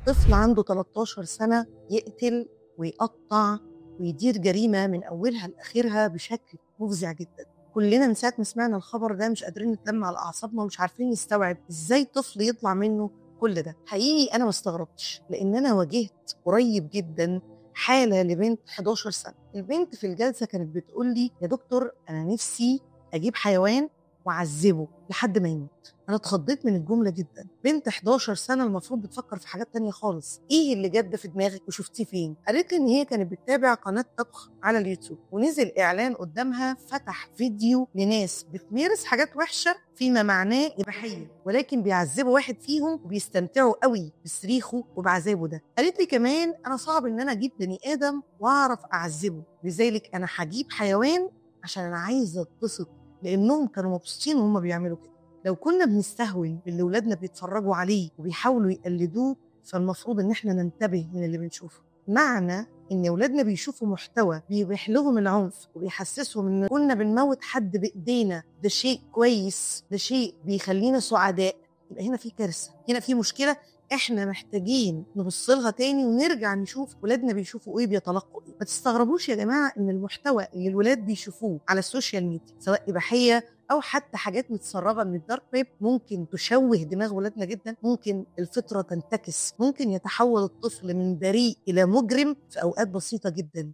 طفل عنده 13 سنة يقتل ويقطع ويدير جريمة من أولها لآخرها بشكل مفزع جدا. كلنا من ساعة ما سمعنا الخبر ده مش قادرين نتلم على أعصابنا ومش عارفين نستوعب إزاي طفل يطلع منه كل ده. حقيقي أنا ما استغربتش، لأن أنا واجهت قريب جدا حالة لبنت 11 سنة. البنت في الجلسة كانت بتقول لي يا دكتور أنا نفسي أجيب حيوان وأعذبه لحد ما يموت. أنا اتخضيت من الجملة جدا. بنت 11 سنة المفروض بتفكر في حاجات تانية خالص. إيه اللي جد في دماغك وشفتيه فين؟ قالت لي إن هي كانت بتتابع قناة طبخ على اليوتيوب، ونزل إعلان قدامها فتح فيديو لناس بتمارس حاجات وحشة فيما معناه إباحية، ولكن بيعذبوا واحد فيهم وبيستمتعوا قوي بصريخه وبعذابه ده. قالت لي كمان أنا صعب إن أنا أجيب بني آدم وأعرف أعذبه، لذلك أنا هجيب حيوان عشان أنا عايزة أتبسط، لأنهم كانوا مبسوطين وهم بيعملوا كده. لو كنا بنستهون باللي ولادنا بيتفرجوا عليه وبيحاولوا يقلدوه، فالمفروض إن احنا ننتبه من اللي بنشوفه. معنى إن ولادنا بيشوفوا محتوى بيبيح لهم العنف وبيحسسهم إن كنا بنموت حد بإيدينا ده شيء كويس، ده شيء بيخلينا سعداء، يبقى هنا في كارثة، هنا في مشكلة. احنا محتاجين نبص لها تاني ونرجع نشوف ولادنا بيشوفوا ايه، بيتلقوا ايه. ما تستغربوش يا جماعه ان المحتوى اللي الولاد بيشوفوه على السوشيال ميديا سواء اباحيه او حتى حاجات متسربه من الدارك ويب ممكن تشوه دماغ ولادنا جدا، ممكن الفطره تنتكس، ممكن يتحول الطفل من بريء الى مجرم في اوقات بسيطه جدا.